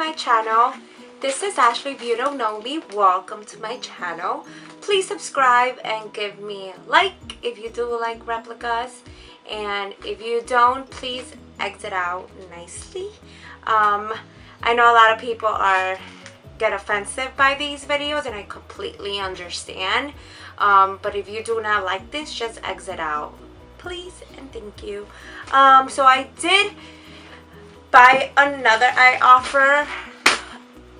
my channel. This is Ashley. If you don't know me, welcome to my channel. Please subscribe and give me a like if you do like replicas, and if you don't, please exit out nicely. I know a lot of people get offensive by these videos, and I completely understand, but if you do not like this, just exit out, please and thank you. So I did buy another ioffer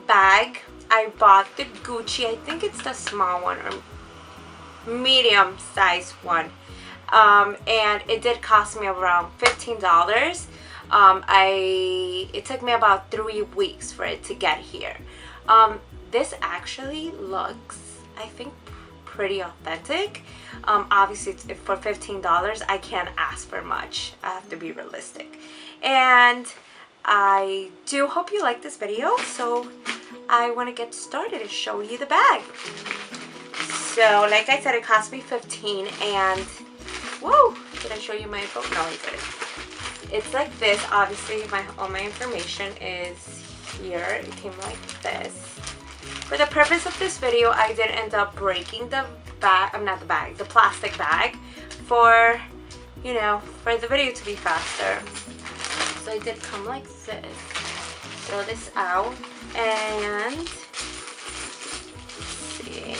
bag. I bought the GUCCI, I think it's the small one or medium size one, and it did cost me around $15. It took me about 3 weeks for it to get here. This actually looks, I think, pretty authentic. Obviously for $15 I can't ask for much. I have to be realistic, and I do hope you like this video. So I want to get started and show you the bag. So like I said, it cost me $15, and whoa, did I show you my info? No, I didn't. It's like this. Obviously all my information is here. It came like this. For the purpose of this video, I did end up breaking the bag, the plastic bag, for, you know, for the video to be faster. So it did come like this. Throw this out, and let's see.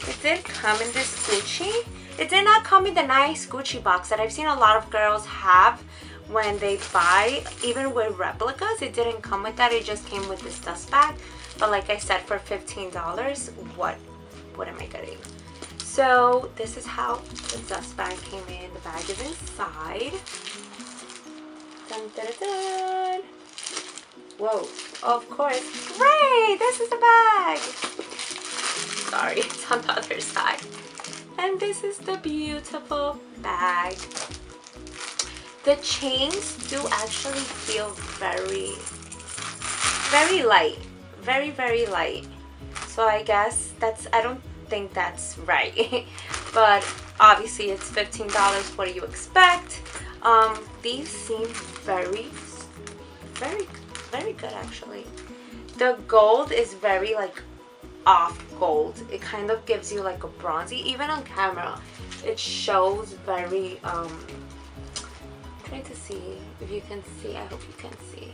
It did come in this GUCCI. It did not come in the nice GUCCI box that I've seen a lot of girls have when they buy, even with replicas. It didn't come with that. It just came with this dust bag. But like I said, for $15, what am I getting? So this is how the dust bag came in. The bag is inside. Dun, dun, dun, dun. Whoa, of course. Right, this is the bag. Sorry, it's on the other side. And this is the beautiful bag. The chains do actually feel very, very light. Very, very light. So I guess I don't think that's right. But obviously it's $15. What do you expect? These seem very, very, very good actually. The gold is very like off gold. It kind of gives you like a bronzy. Even on camera, it shows very trying to see if you can see. I hope you can see.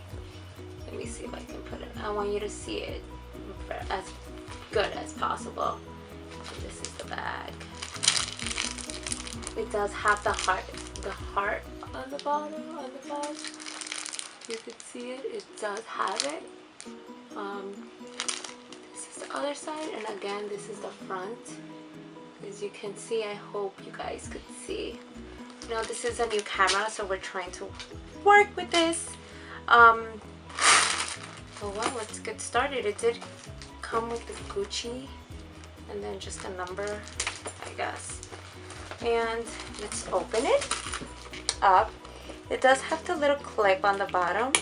Let me see if I can put it. I want you to see it as good as possible. And this is the bag. It does have the heart on the bottom, on the bag. You can see it. It does have it. This is the other side, and again, this is the front. As you can see, I hope you guys could see. Now this is a new camera, so we're trying to work with this. Well, let's get started. It did come with the GUCCI and then just a number, I guess. And let's open it up. It does have the little clip on the bottom,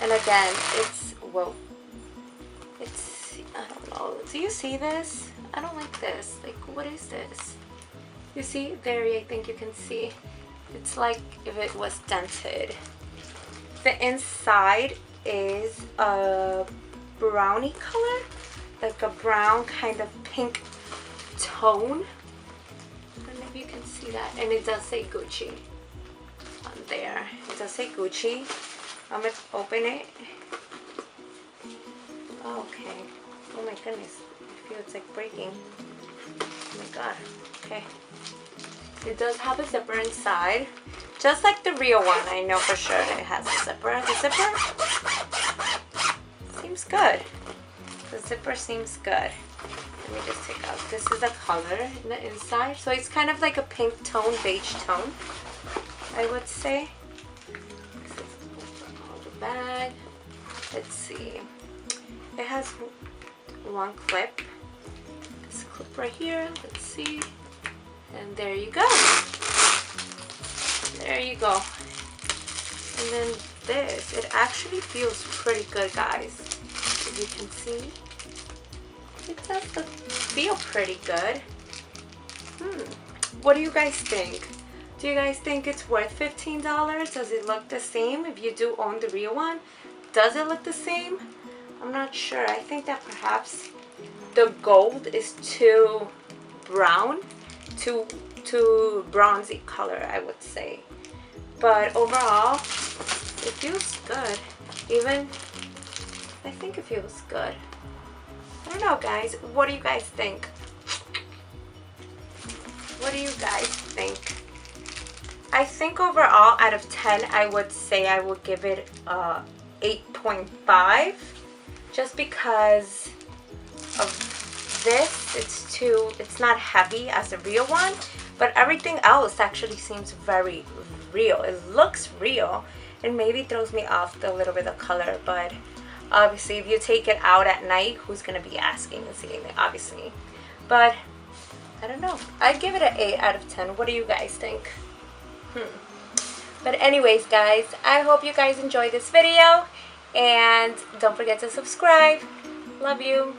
and again, it's, whoa, it's, I don't know, do you see this? I don't like this. Like, what is this? You see there? I think you can see. It's like if it was dented. The inside is a brownie color, like a brown kind of pink tone. I don't know if you can see that. And it does say GUCCI on there. It does say GUCCI. I'm gonna open it. Okay. Oh my goodness. I feel it's like breaking. Oh my god. Okay. It does have a zipper inside, just like the real one. I know for sure that it has a zipper. The zipper seems good. The zipper seems good. Let me just take out. This is the color in the inside. So it's kind of like a pink tone, beige tone, I would say. This is all the bag. Let's see. It has one clip. This clip right here. Let's see. And there you go. There you go. And then this, it actually feels pretty good, guys. As you can see, it does feel pretty good. What do you guys think? Do you guys think it's worth $15? Does it look the same? If you do own the real one, does it look the same? I'm not sure. I think that perhaps the gold is too brown, too bronzy color, I would say. But overall, it feels good. Even, I think it feels good. I don't know, guys. What do you guys think? What do you guys think? I think overall, out of 10, I would say I would give it a 8.5. Just because of this, it's not heavy as the real one. But everything else actually seems very real. It looks real. And maybe throws me off a little bit of color, but obviously if you take it out at night, who's gonna be asking and seeing it, obviously. But I don't know, I'd give it an 8 out of 10. What do you guys think? But anyways, guys, I hope you guys enjoyed this video, and don't forget to subscribe. Love you.